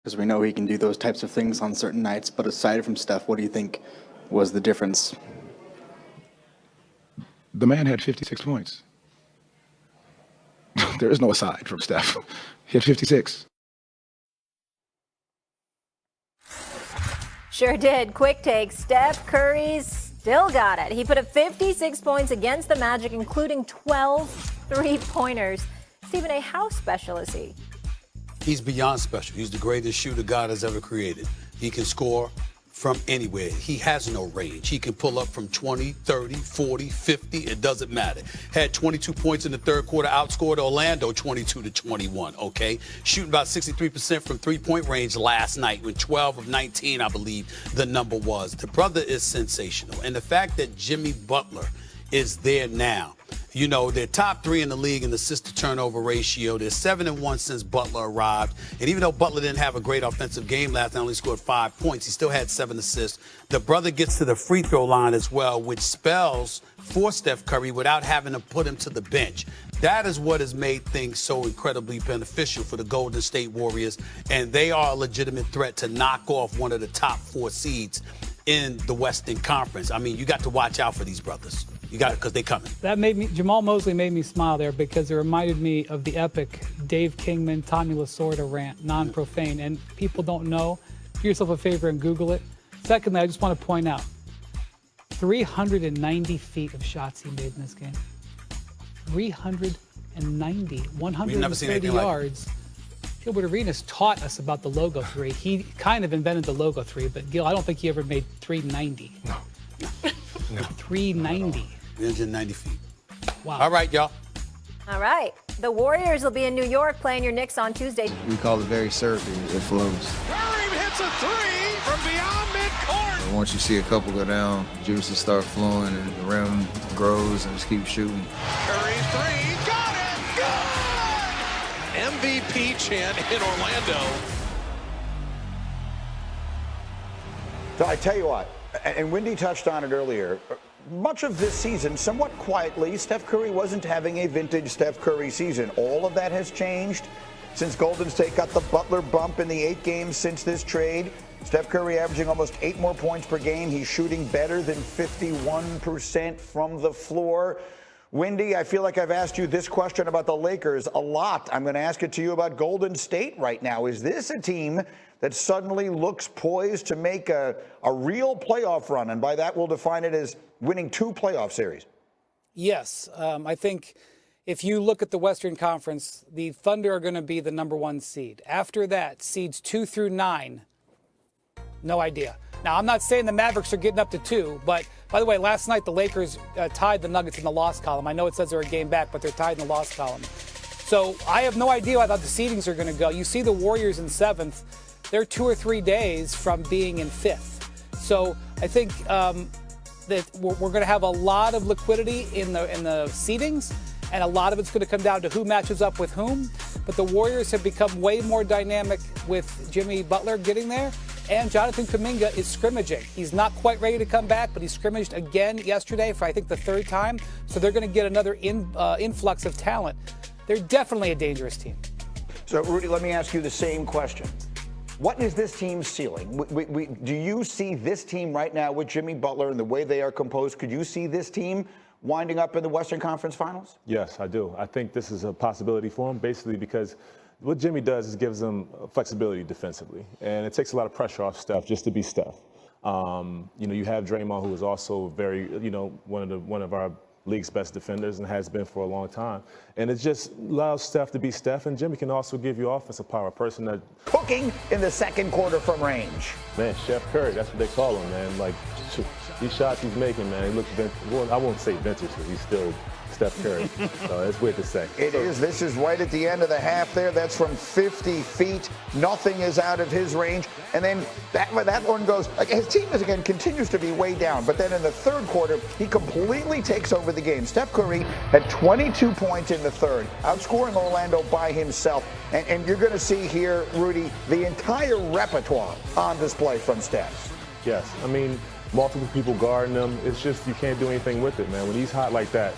Because we know he can do those types of things on certain nights, but aside from Steph, what do you think was the difference? The man had 56 points. There is no aside from Steph. He had 56. Sure did. Quick take. Steph Curry's still got it. He put up 56 points against the Magic, including 12 three-pointers. Stephen A., how special is he? He's beyond special. He's the greatest shooter God has ever created. He can score from anywhere. He has no range. He can pull up from 20, 30, 40, 50. It doesn't matter. Had 22 points in the third quarter, outscored Orlando 22-21, okay? Shooting about 63% from three-point range last night when 12 of 19, I believe the number was. The brother is sensational. And the fact that Jimmy Butler is there now. You know, they're top 3 in the league in assist-to-turnover ratio. They're 7-1 since Butler arrived. And even though Butler didn't have a great offensive game last night, only scored 5 points, he still had 7 assists. The brother gets to the free throw line as well, which spells for Steph Curry without having to put him to the bench. That is what has made things so incredibly beneficial for the Golden State Warriors. And they are a legitimate threat to knock off one of the top 4 seeds in the Western Conference. I mean, you got to watch out for these brothers. You got it, because they coming. That made me, Jamal Mosley made me smile there because it reminded me of the epic Dave Kingman, Tommy Lasorda rant, non-profane. And people don't know. Do yourself a favor and Google it. Secondly, I just want to point out 390 feet of shots he made in this game. 390, 130 yards. Gilbert Arenas taught us about the logo 3. He kind of invented the logo 3, but Gil, I don't think he ever made 390. No. 390. 390 feet. Wow. All right, y'all. All right. The Warriors will be in New York playing your Knicks on Tuesday. We call it very syrupy. It flows. Curry hits a 3 from beyond midcourt. Once you see a couple go down, juices start flowing and the rim grows and just keep shooting. Curry's 3, got it, good! MVP chant in Orlando. So I tell you what, and Wendy touched on it earlier, much of this season, somewhat quietly, Steph Curry wasn't having a vintage Steph Curry season. All of that has changed since Golden State got the Butler bump in the 8 games since this trade. Steph Curry averaging almost 8 more points per game. He's shooting better than 51% from the floor. Wendy, I feel like I've asked you this question about the Lakers a lot. I'm going to ask it to you about Golden State right now. Is this a team that suddenly looks poised to make a real playoff run? And by that, we'll define it as winning 2 playoff series. Yes. I think if you look at the Western Conference, the Thunder are going to be the #1 seed. After that, seeds 2 through 9, no idea. Now, I'm not saying the Mavericks are getting up to 2, but by the way, last night the Lakers tied the Nuggets in the loss column. I know it says they're a game back, but they're tied in the loss column. So I have no idea how the seedings are going to go. You see the Warriors in 7th. They're 2 or 3 days from being in 5th. So I think that we're going to have a lot of liquidity in the seedings, and a lot of it's going to come down to who matches up with whom. But the Warriors have become way more dynamic with Jimmy Butler getting there. And Jonathan Kuminga is scrimmaging. He's not quite ready to come back, but he scrimmaged again yesterday for, I think, the 3rd time. So they're going to get another influx of talent. They're definitely a dangerous team. So, Rudy, let me ask you the same question. What is this team's ceiling? Do you see this team right now with Jimmy Butler and the way they are composed? Could you see this team winding up in the Western Conference Finals? Yes, I do. I think this is a possibility for him, basically because what Jimmy does is gives them flexibility defensively, and it takes a lot of pressure off Steph just to be Steph. You have Draymond, who is also very, one of our league's best defenders and has been for a long time. And it just allows Steph to be Steph, and Jimmy can also give you offensive power, a person that... Cooking in the second quarter from range. Man, Chef Curry, that's what they call him, man. Like, these shots he's making, man, he looks vintage. Well, I won't say vintage because he's still Steph Curry. So it's weird to say. It is. This is right at the end of the half there. That's from 50 feet. Nothing is out of his range. And then that one goes, like, his team is, again, continues to be way down. But then in the third quarter, he completely takes over the game. Steph Curry had 22 points in the third, outscoring Orlando by himself. And you're going to see here, Rudy, the entire repertoire on display from Steph. Yes. I mean, multiple people guarding him. It's just you can't do anything with it, man. When he's hot like that,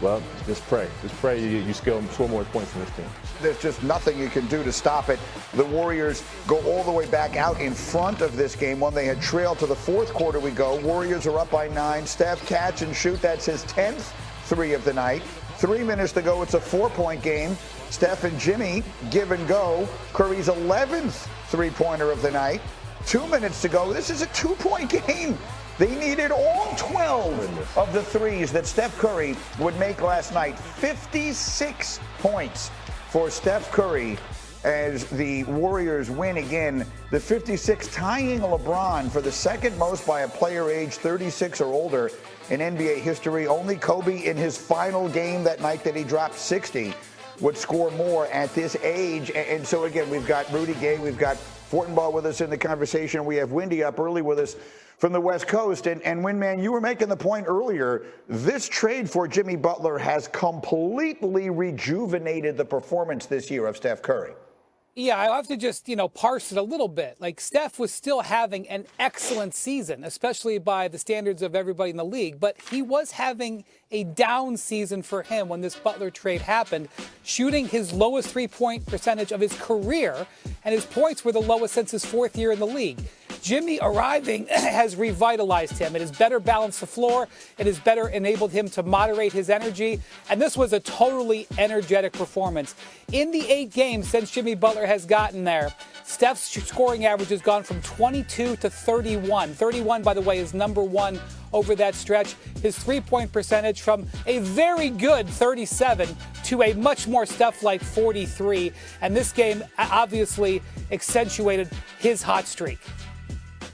Well, just pray. Just pray you score more points in this team. There's just nothing you can do to stop it. The Warriors go all the way back out in front of this game. When they had trailed to the fourth quarter, we go. Warriors are up by 9. Steph catch and shoot. That's his 10th three of the night. 3 minutes to go. It's a 4-point game. Steph and Jimmy give and go. Curry's 11th three-pointer of the night. 2 minutes to go. This is a 2-point game. They needed all 12 of the threes that Steph Curry would make last night. 56 points for Steph Curry as the Warriors win again. The 56 tying LeBron for the second most by a player age 36 or older in NBA history. Only Kobe in his final game that night that he dropped 60 would score more at this age. And so again, we've got Rudy Gay, we've got Fortenbaugh with us in the conversation. We have Windy up early with us from the West Coast. And Winman, you were making the point earlier, this trade for Jimmy Butler has completely rejuvenated the performance this year of Steph Curry. Yeah, I have to just, parse it a little bit. Like, Steph was still having an excellent season, especially by the standards of everybody in the league. But he was having a down season for him when this Butler trade happened, shooting his lowest three-point percentage of his career, and his points were the lowest since his fourth year in the league. Jimmy arriving has revitalized him. It has better balanced the floor. It has better enabled him to moderate his energy. And this was a totally energetic performance. In the 8 games since Jimmy Butler has gotten there, Steph's scoring average has gone from 22 to 31. 31, by the way, is number 1 over that stretch. His three-point percentage from a very good 37 to a much more Steph-like 43. And this game obviously accentuated his hot streak.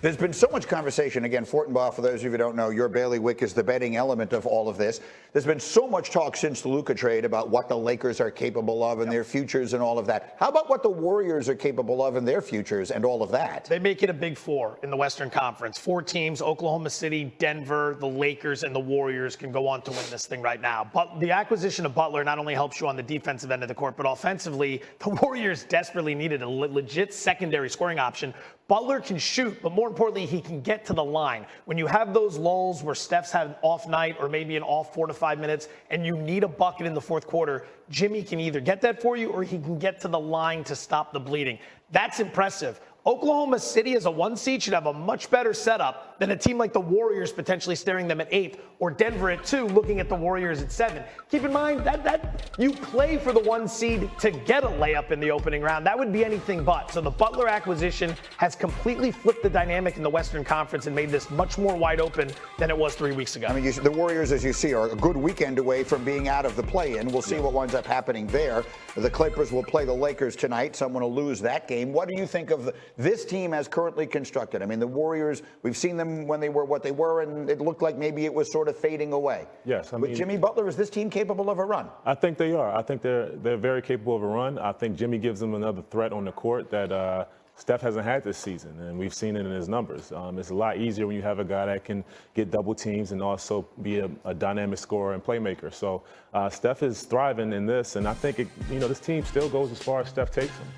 There's been so much conversation. Again, Fortenbaugh, for those of you who don't know, your bailiwick is the betting element of all of this. There's been so much talk since the Luka trade about what the Lakers are capable of and their futures and all of that. How about what the Warriors are capable of and their futures and all of that? They make it a big 4 in the Western Conference. 4 teams, Oklahoma City, Denver, the Lakers, and the Warriors can go on to win this thing right now. But the acquisition of Butler not only helps you on the defensive end of the court, but offensively, the Warriors desperately needed a legit secondary scoring option. Butler can shoot, but more importantly, he can get to the line. When you have those lulls where Steph's had an off night or maybe an off 4 to 5 minutes and you need a bucket in the fourth quarter, Jimmy can either get that for you or he can get to the line to stop the bleeding. That's impressive. Oklahoma City as a 1 seed should have a much better setup than a team like the Warriors potentially staring them at 8th or Denver at 2 looking at the Warriors at 7. Keep in mind that you play for the 1 seed to get a layup in the opening round. That would be anything but. So the Butler acquisition has completely flipped the dynamic in the Western Conference and made this much more wide open than it was 3 weeks ago. I mean, the Warriors, as you see, are a good weekend away from being out of the play-in. We'll see what winds up happening there. The Clippers will play the Lakers tonight. Someone will lose that game. What do you think of this team as currently constructed? I mean, the Warriors, we've seen them when they were what they were, and it looked like maybe it was sort of fading away. Yes, With Jimmy Butler, is this team capable of a run? I think they are. I think they're very capable of a run. I think Jimmy gives them another threat on the court that Steph hasn't had this season, and we've seen it in his numbers. It's a lot easier when you have a guy that can get double teams and also be a dynamic scorer and playmaker. So Steph is thriving in this, and I think this team still goes as far as Steph takes them.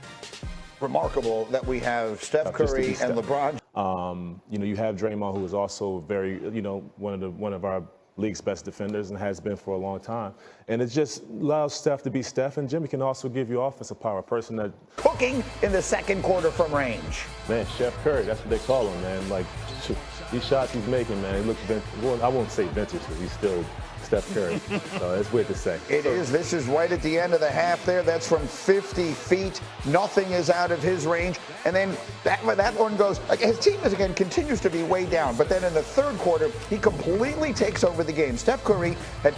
Remarkable that we have Steph Curry and LeBron. You have Draymond, who is also very, one of our league's best defenders and has been for a long time. And it just allows Steph to be Steph, and Jimmy can also give you offensive power. A person that cooking in the second quarter from range. Man, Chef Curry, that's what they call him, man. Like, these shots he's making, man, it looks I won't say vintage because he's still Steph Curry. So it's weird to say. It is. This is right at the end of the half there. That's from 50 feet. Nothing is out of his range. And then that one goes, his team again continues to be way down. But then in the third quarter, he completely takes over the game. Steph Curry had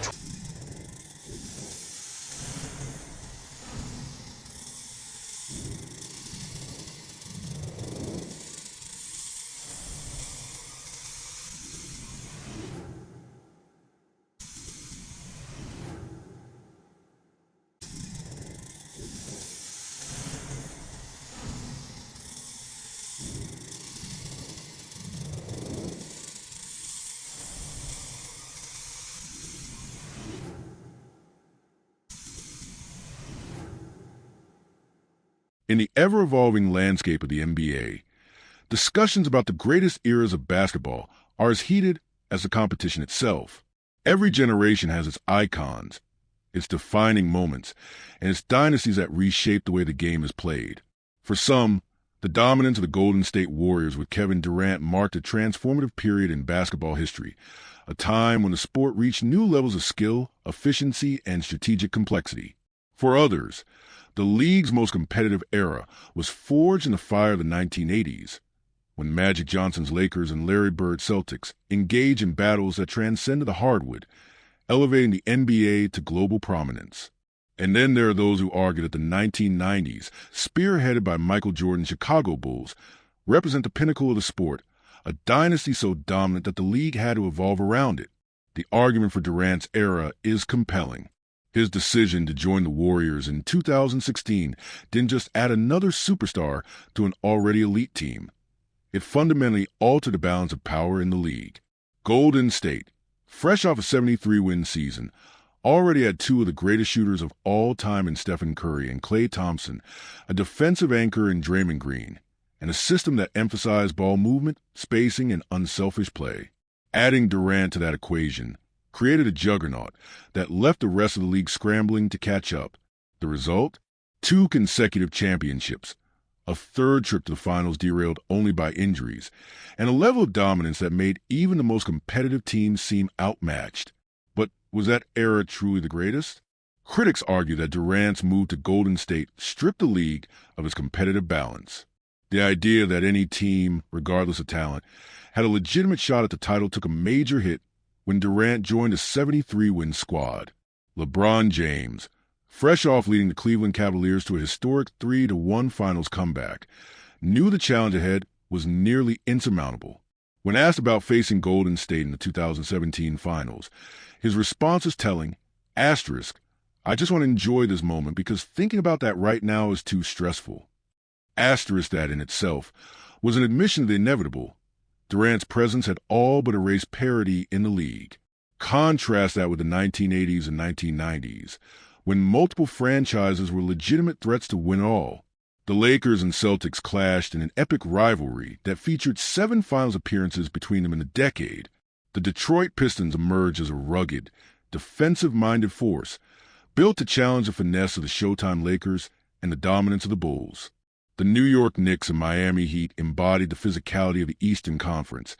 In the ever-evolving landscape of the NBA, discussions about the greatest eras of basketball are as heated as the competition itself. Every generation has its icons, its defining moments, and its dynasties that reshape the way the game is played. For some, the dominance of the Golden State Warriors with Kevin Durant marked a transformative period in basketball history, a time when the sport reached new levels of skill, efficiency, and strategic complexity. For others, the league's most competitive era was forged in the fire of the 1980s, when Magic Johnson's Lakers and Larry Bird's Celtics engaged in battles that transcended the hardwood, elevating the NBA to global prominence. And then there are those who argue that the 1990s, spearheaded by Michael Jordan's Chicago Bulls, represent the pinnacle of the sport, a dynasty so dominant that the league had to evolve around it. The argument for Durant's era is compelling. His decision to join the Warriors in 2016 didn't just add another superstar to an already elite team. It fundamentally altered the balance of power in the league. Golden State, fresh off a 73-win season, already had two of the greatest shooters of all time in Steph Curry and Klay Thompson, a defensive anchor in Draymond Green, and a system that emphasized ball movement, spacing, and unselfish play. Adding Durant to that equation created a juggernaut that left the rest of the league scrambling to catch up. The result? 2 consecutive championships, a third trip to the finals derailed only by injuries, and a level of dominance that made even the most competitive teams seem outmatched. But was that era truly the greatest? Critics argue that Durant's move to Golden State stripped the league of its competitive balance. The idea that any team, regardless of talent, had a legitimate shot at the title took a major hit when Durant joined a 73-win squad. LeBron James, fresh off leading the Cleveland Cavaliers to a historic 3-1 finals comeback, knew the challenge ahead was nearly insurmountable. When asked about facing Golden State in the 2017 finals, his response is telling, asterisk, I just want to enjoy this moment because thinking about that right now is too stressful. Asterisk that in itself was an admission of the inevitable. Durant's presence had all but erased parity in the league. Contrast that with the 1980s and 1990s, when multiple franchises were legitimate threats to win it all. The Lakers and Celtics clashed in an epic rivalry that featured 7 finals appearances between them in a decade. The Detroit Pistons emerged as a rugged, defensive-minded force, built to challenge the finesse of the Showtime Lakers and the dominance of the Bulls. The New York Knicks and Miami Heat embodied the physicality of the Eastern Conference,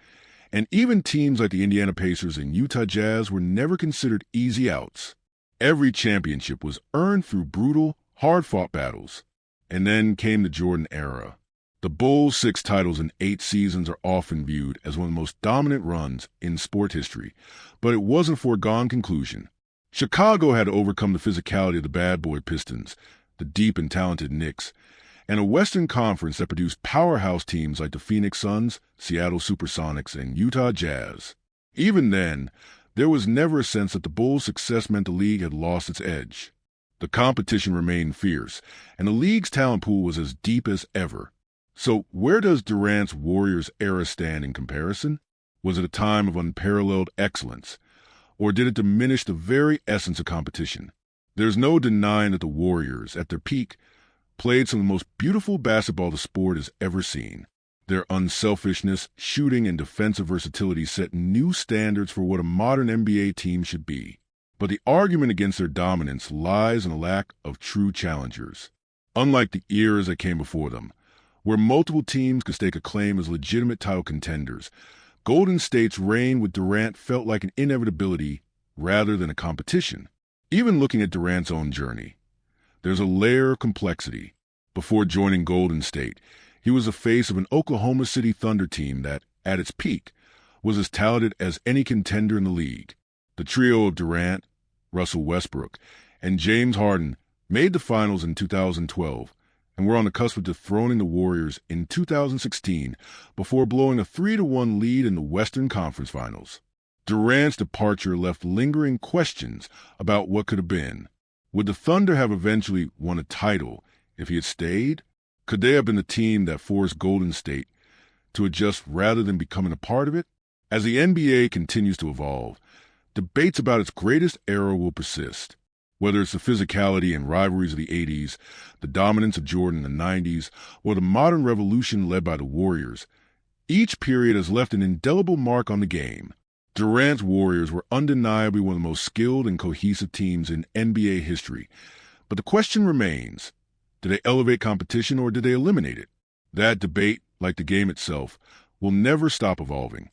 and even teams like the Indiana Pacers and Utah Jazz were never considered easy outs. Every championship was earned through brutal, hard-fought battles. And then came the Jordan era. The Bulls' 6 titles in 8 seasons are often viewed as one of the most dominant runs in sport history, but it wasn't a foregone conclusion. Chicago had to overcome the physicality of the bad boy Pistons, the deep and talented Knicks, and a Western Conference that produced powerhouse teams like the Phoenix Suns, Seattle Supersonics, and Utah Jazz. Even then, there was never a sense that the Bulls' success meant the league had lost its edge. The competition remained fierce, and the league's talent pool was as deep as ever. So where does Durant's Warriors era stand in comparison? Was it a time of unparalleled excellence, or did it diminish the very essence of competition? There's no denying that the Warriors, at their peak, played some of the most beautiful basketball the sport has ever seen. Their unselfishness, shooting, and defensive versatility set new standards for what a modern NBA team should be. But the argument against their dominance lies in a lack of true challengers. Unlike the eras that came before them, where multiple teams could stake a claim as legitimate title contenders, Golden State's reign with Durant felt like an inevitability rather than a competition. Even looking at Durant's own journey, there's a layer of complexity. Before joining Golden State, he was the face of an Oklahoma City Thunder team that, at its peak, was as talented as any contender in the league. The trio of Durant, Russell Westbrook, and James Harden made the finals in 2012 and were on the cusp of dethroning the Warriors in 2016 before blowing a 3-1 lead in the Western Conference Finals. Durant's departure left lingering questions about what could have been. Would the Thunder have eventually won a title if he had stayed? Could they have been the team that forced Golden State to adjust rather than becoming a part of it? As the NBA continues to evolve, debates about its greatest era will persist. Whether it's the physicality and rivalries of the 80s, the dominance of Jordan in the 90s, or the modern revolution led by the Warriors, each period has left an indelible mark on the game. Durant's Warriors were undeniably one of the most skilled and cohesive teams in NBA history. But the question remains, did they elevate competition or did they eliminate it? That debate, like the game itself, will never stop evolving.